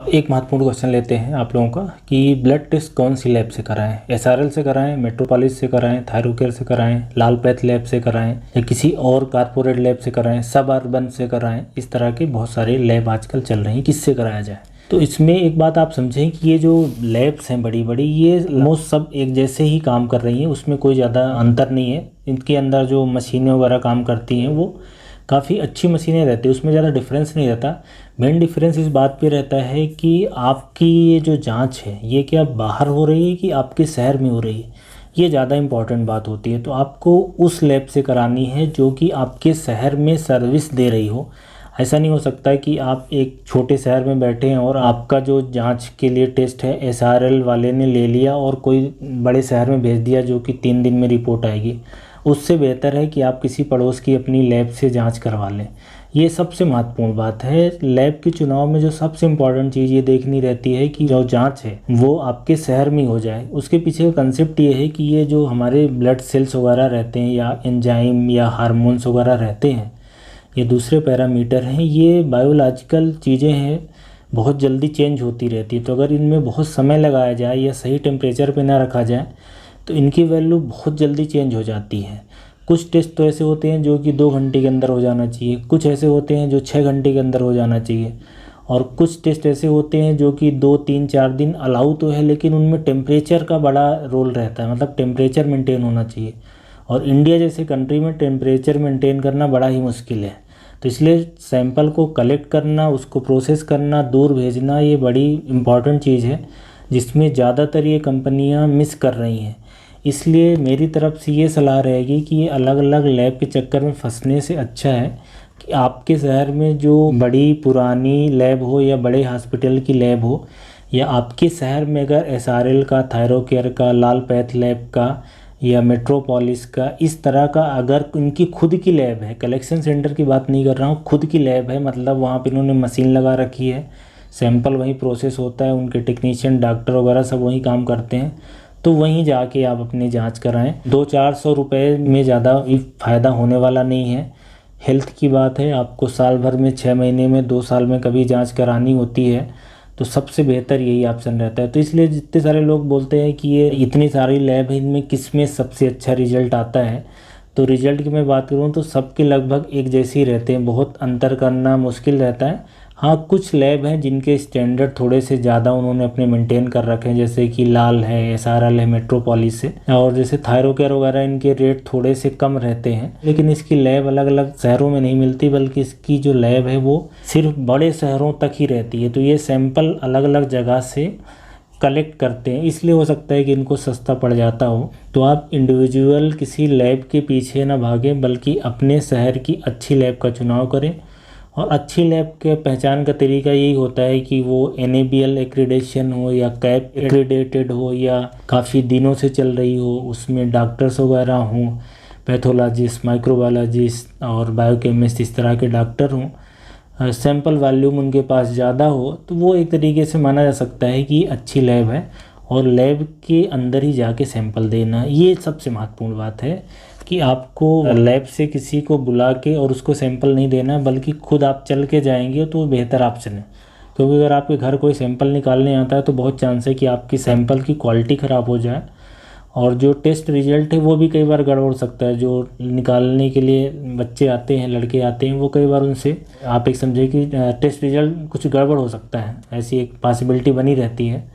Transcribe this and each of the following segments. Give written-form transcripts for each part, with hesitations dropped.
एक महत्वपूर्ण क्वेश्चन लेते हैं आप लोगों का कि ब्लड टेस्ट कौन सी लैब से कराएं, एसआरएल से कराएं, मेट्रोपॉलिस से कराएं, थायरोकेयर से कराएं, लाल पैथ लैब से कराएं या किसी और कारपोरेट लैब से कराएं, सब अर्बन से कराएं। इस तरह के बहुत सारे लैब आजकल चल रही हैं, किससे कराया जाए। तो इसमें एक बात आप समझें कि ये जो लैब्स हैं बड़ी बड़ी, ये ऑलमोस्ट सब एक जैसे ही काम कर रही हैं, उसमें कोई ज़्यादा अंतर नहीं है। इनके अंदर जो मशीनें वगैरह काम करती हैं वो काफ़ी अच्छी मशीनें रहती है, उसमें ज़्यादा डिफरेंस नहीं रहता। मेन डिफरेंस इस बात पे रहता है कि आपकी ये जो जांच है ये क्या बाहर हो रही है कि आपके शहर में हो रही है, ये ज़्यादा इम्पॉर्टेंट बात होती है। तो आपको उस लैब से करानी है जो कि आपके शहर में सर्विस दे रही हो। ऐसा नहीं हो सकता है कि आप एक छोटे शहर में बैठे हैं और आपका जो जांच के लिए टेस्ट है एसआरएल वाले ने ले लिया और कोई बड़े शहर में भेज दिया जो कि 3 दिन में रिपोर्ट आएगी। उससे बेहतर है कि आप किसी पड़ोस की अपनी लैब से जांच करवा लें। ये सबसे महत्वपूर्ण बात है। लैब के चुनाव में जो सबसे इम्पॉर्टेंट चीज़ ये देखनी रहती है कि जो जांच है वो आपके शहर में हो जाए। उसके पीछे का कंसेप्ट ये है कि ये जो हमारे ब्लड सेल्स वगैरह रहते हैं या एंजाइम या हार्मोन्स वगैरह रहते हैं, ये दूसरे पैरामीटर हैं, ये बायोलॉजिकल चीज़ें हैं, बहुत जल्दी चेंज होती रहती है। तो अगर इनमें बहुत समय लगाया जाए या सही टेम्परेचर पे ना रखा जाए तो इनकी वैल्यू बहुत जल्दी चेंज हो जाती है। कुछ टेस्ट तो ऐसे होते हैं जो कि 2 घंटे के अंदर हो जाना चाहिए, कुछ ऐसे होते हैं जो 6 घंटे के अंदर हो जाना चाहिए, और कुछ टेस्ट ऐसे होते हैं जो कि 2, 3, 4 दिन अलाउ तो है लेकिन उनमें टेम्परेचर का बड़ा रोल रहता है, मतलब टेम्परेचर मेंटेन होना चाहिए। और इंडिया जैसे कंट्री में टेम्परेचर मेंटेन करना बड़ा ही मुश्किल है। तो इसलिए सैंपल को कलेक्ट करना, उसको प्रोसेस करना, दूर भेजना, ये बड़ी इम्पॉर्टेंट चीज़ है जिसमें ज़्यादातर ये कंपनियां मिस कर रही हैं। इसलिए मेरी तरफ से ये सलाह रहेगी कि ये अलग अलग लैब के चक्कर में फंसने से अच्छा है कि आपके शहर में जो बड़ी पुरानी लैब हो या बड़े हॉस्पिटल की लैब हो, या आपके शहर में अगर एसआरएल का, थायरोकेयर का, लाल पैथ लैब का या मेट्रोपॉलिस का, इस तरह का अगर उनकी खुद की लैब है, कलेक्शन सेंटर की बात नहीं कर रहा हूँ, खुद की लैब है, मतलब वहाँ पे इन्होंने मशीन लगा रखी है, सैंपल वहीं प्रोसेस होता है, उनके टेक्नीशियन, डॉक्टर वगैरह सब वहीं काम करते हैं, तो वहीं जाके आप अपनी जांच कराएं। 200-400 रुपये में ज़्यादा फ़ायदा होने वाला नहीं है। हेल्थ की बात है, आपको साल भर में, 6 महीने में, 2 साल में कभी जांच करानी होती है, तो सबसे बेहतर यही ऑप्शन रहता है। तो इसलिए जितने सारे लोग बोलते हैं कि ये इतनी सारी लैब है, इनमें किस में सबसे अच्छा रिजल्ट आता है, तो रिजल्ट की मैं बात करूँ तो सबके लगभग एक जैसे ही रहते हैं, बहुत अंतर करना मुश्किल रहता है। हाँ, कुछ लैब हैं जिनके स्टैंडर्ड थोड़े से ज़्यादा उन्होंने अपने मेंटेन कर रखे हैं, जैसे कि लाल है, एसआरएल है, मेट्रोपॉलिस है, और जैसे थायरोकेयर वगैरह, इनके रेट थोड़े से कम रहते हैं, लेकिन इसकी लैब अलग अलग शहरों में नहीं मिलती, बल्कि इसकी जो लैब है वो सिर्फ बड़े शहरों तक ही रहती है। तो ये सैंपल अलग अलग जगह से कलेक्ट करते हैं, इसलिए हो सकता है कि इनको सस्ता पड़ जाता हो। तो आप इंडिविजुअल किसी लैब के पीछे ना भागें, बल्कि अपने शहर की अच्छी लैब का चुनाव करें। और अच्छी लैब के पहचान का तरीका यही होता है कि वो NABL एक्रीडेशन हो या कैप एक्रीडेटेड हो या काफ़ी दिनों से चल रही हो, उसमें डॉक्टर्स वगैरह हों, पैथोलॉजिस्ट, माइक्रोबायोलॉजिस्ट और बायोकेमिस्ट, इस तरह के डॉक्टर हों, सैंपल वॉल्यूम उनके पास ज़्यादा हो, तो वो एक तरीके से माना जा सकता है कि अच्छी लैब है। और लैब के अंदर ही जाके सैंपल देना, ये सबसे महत्वपूर्ण बात है कि आपको लैब से किसी को बुला के और उसको सैंपल नहीं देना, बल्कि खुद आप चल के जाएंगे तो बेहतर ऑप्शन है। क्योंकि अगर आपके घर कोई सैंपल निकालने आता है तो बहुत चांस है कि आपकी सैंपल की क्वालिटी ख़राब हो जाए, और जो टेस्ट रिजल्ट है वो भी कई बार गड़बड़ हो सकता है। जो निकालने के लिए बच्चे आते हैं, लड़के आते हैं, वो कई बार उनसे आप एक समझे कि टेस्ट रिजल्ट कुछ गड़बड़ हो सकता है, ऐसी एक पॉसिबिलिटी बनी रहती है।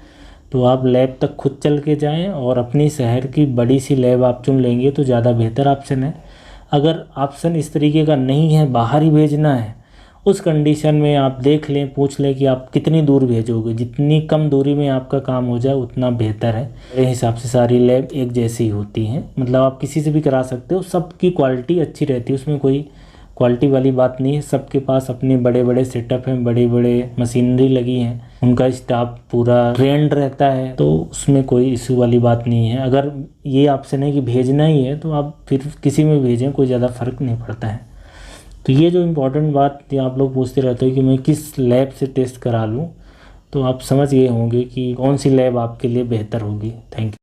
तो आप लैब तक खुद चल के जाएं और अपनी शहर की बड़ी सी लैब आप चुन लेंगे तो ज़्यादा बेहतर ऑप्शन है। अगर ऑप्शन इस तरीके का नहीं है, बाहर ही भेजना है, उस कंडीशन में आप देख लें, पूछ लें कि आप कितनी दूर भेजोगे। जितनी कम दूरी में आपका काम हो जाए उतना बेहतर है। मेरे हिसाब से सारी लैब एक जैसी होती हैं, मतलब आप किसी से भी करा सकते हो, सबकी क्वालिटी अच्छी रहती है, उसमें कोई क्वालिटी वाली बात नहीं है। सबके पास अपने बड़े बड़े सेटअप हैं, बड़े बड़े मशीनरी लगी हैं, उनका स्टाफ पूरा ट्रेंड रहता है, तो उसमें कोई इशू वाली बात नहीं है। अगर ये ऑप्शन है कि भेजना ही है तो आप फिर किसी में भेजें, कोई ज़्यादा फ़र्क नहीं पड़ता है। तो ये जो इम्पोर्टेंट बात आप लोग पूछते रहते हो कि मैं किस लैब से टेस्ट करा लूँ, तो आप समझ गए होंगे कि कौन सी लैब आपके लिए बेहतर होगी। Thank you.